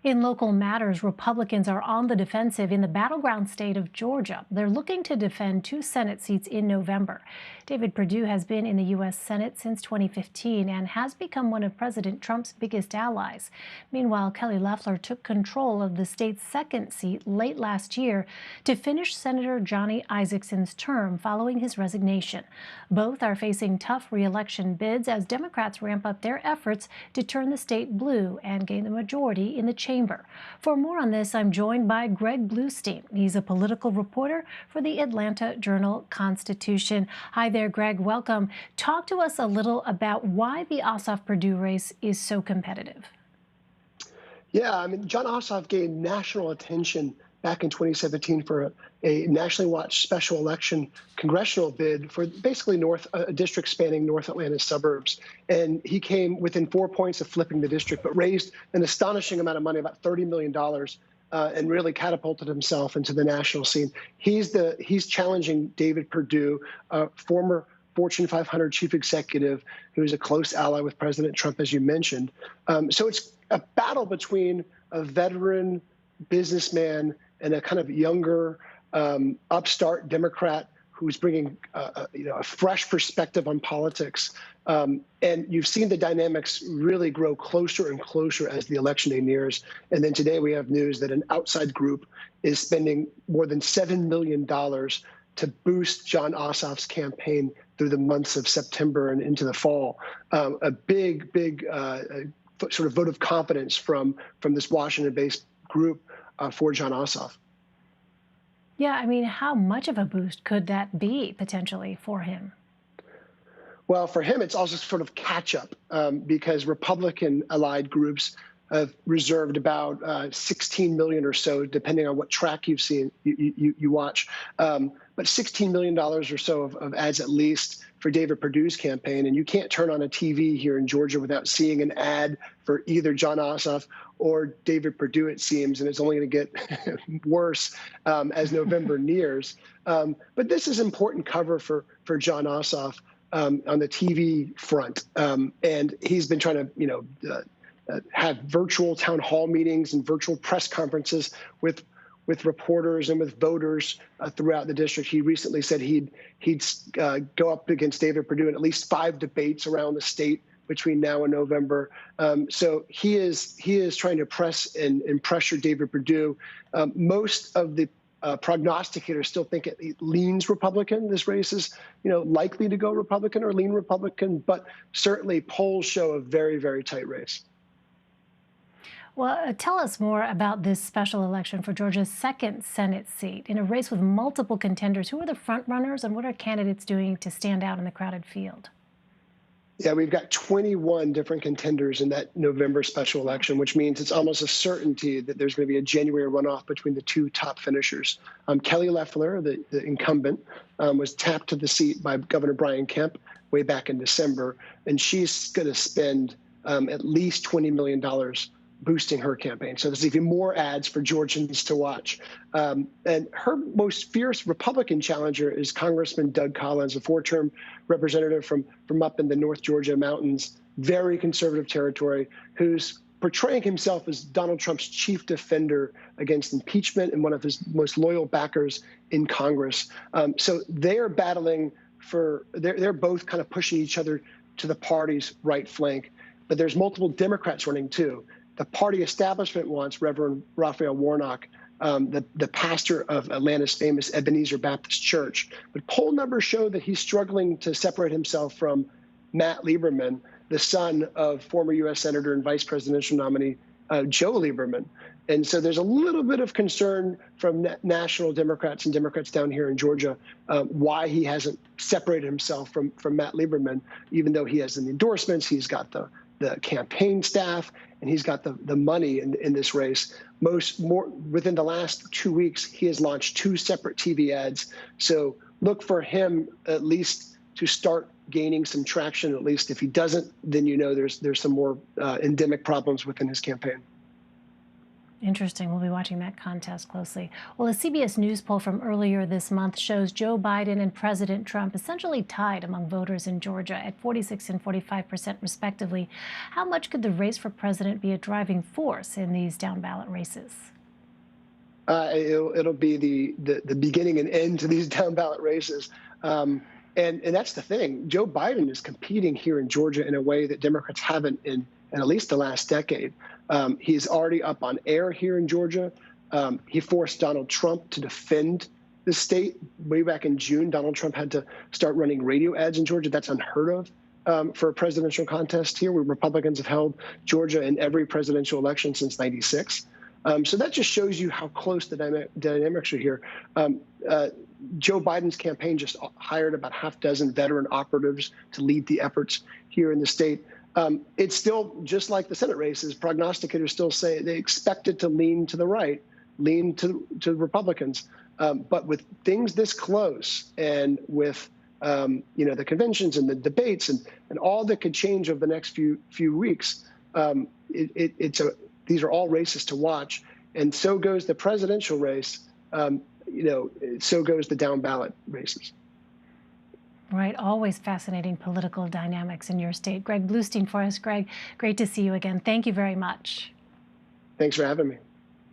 In local matters, Republicans are on the defensive in the battleground state of Georgia. They're looking to defend two Senate seats in November. David Perdue has been in the U.S. Senate since 2015 and has become one of President Trump's biggest allies. Meanwhile, Kelly Loeffler took control of the state's second seat late last year to finish Senator Johnny Isakson's term following his resignation. Both are facing tough re-election bids as Democrats ramp up their efforts to turn the state blue and gain the majority in the chamber. For more on this, I'm joined by Greg Bluestein. He's a political reporter for the Atlanta Journal-Constitution. Hi there, Greg. Welcome. Talk to us a little about why the Ossoff-Perdue race is so competitive. Yeah, I mean, Jon Ossoff gained national attention back in 2017 for a nationally watched special election congressional bid for basically a district spanning North Atlanta suburbs. And he came within 4 points of flipping the district, but raised an astonishing amount of money, about $30 million, and really catapulted himself into the national scene. He's challenging David Perdue, former Fortune 500 chief executive, who is a close ally with President Trump, as you mentioned. So it's a battle between a veteran businessman and a kind of younger upstart Democrat who's bringing a fresh perspective on politics. And you've seen the dynamics really grow closer and closer as the election day nears. And then today we have news that an outside group is spending more than $7 million to boost Jon Ossoff's campaign through the months of September and into the fall. A big sort of vote of confidence from this Washington-based group for Jon Ossoff. Yeah, I mean, how much of a boost could that be potentially for him? Well, for him, it's also sort of catch up because Republican allied groups have reserved about 16 million or so, depending on what track you watch. But $16 million or so of ads at least for David Perdue's campaign. And you can't turn on a TV here in Georgia without seeing an ad for either Jon Ossoff or David Perdue, it seems. And it's only going to get worse as November nears. But this is important cover for Jon Ossoff on the TV front. And he's been trying to, have virtual town hall meetings and virtual press conferences with reporters and with voters throughout the district. He recently said he'd go up against David Perdue in at least 5 debates around the state between now and November. So he is trying to press and pressure David Perdue. Most of the prognosticators still think it leans Republican. This race is, likely to go Republican or lean Republican, but certainly polls show a very, very tight race. Well, tell us more about this special election for Georgia's second Senate seat in a race with multiple contenders. Who are the front runners and what are candidates doing to stand out in the crowded field? Yeah, we've got 21 different contenders in that November special election, which means it's almost a certainty that there's going to be a January runoff between the two top finishers. Kelly Loeffler, the incumbent, was tapped to the seat by Governor Brian Kemp way back in December, and she's going to spend at least $20 million boosting her campaign. So there's even more ads for Georgians to watch. And her most fierce Republican challenger is Congressman Doug Collins, a 4-term representative from up in the North Georgia mountains, very conservative territory, who's portraying himself as Donald Trump's chief defender against impeachment and one of his most loyal backers in Congress. So they're battling they're both kind of pushing each other to the party's right flank. But there's multiple Democrats running too. The party establishment wants Reverend Raphael Warnock, the pastor of Atlanta's famous Ebenezer Baptist Church. But poll numbers show that he's struggling to separate himself from Matt Lieberman, the son of former U.S. Senator and vice presidential nominee Joe Lieberman. And so there's a little bit of concern from national Democrats and Democrats down here in Georgia why he hasn't separated himself from Matt Lieberman, even though he has the endorsements, he's got the campaign staff, and he's got the money in this race. Within the last 2 weeks, he has launched 2 separate TV ads. So look for him at least to start gaining some traction. At least if he doesn't, then there's some more endemic problems within his campaign. Interesting. We'll be watching that contest closely. Well, a CBS News poll from earlier this month shows Joe Biden and President Trump essentially tied among voters in Georgia at 46 and 45% respectively. How much could the race for president be a driving force in these down ballot races? It'll be the beginning and end to these down ballot races. And that's the thing. Joe Biden is competing here in Georgia in a way that Democrats haven't in at least the last decade. He's already up on air here in Georgia. He forced Donald Trump to defend the state. Way back in June, Donald Trump had to start running radio ads in Georgia. That's unheard of for a presidential contest here, where Republicans have held Georgia in every presidential election since '96. So that just shows you how close the dynamics are here. Joe Biden's campaign just hired about half a dozen veteran operatives to lead the efforts here in the state. It's still just like the Senate races. Prognosticators still say they expect it to lean to the right, lean to Republicans. But with things this close, and with the conventions and the debates and all that could change over the next few weeks, these are all races to watch. And so goes the presidential race. So goes the down ballot races. Right. Always fascinating political dynamics in your state. Greg Bluestein for us. Greg, great to see you again. Thank you very much. Thanks for having me.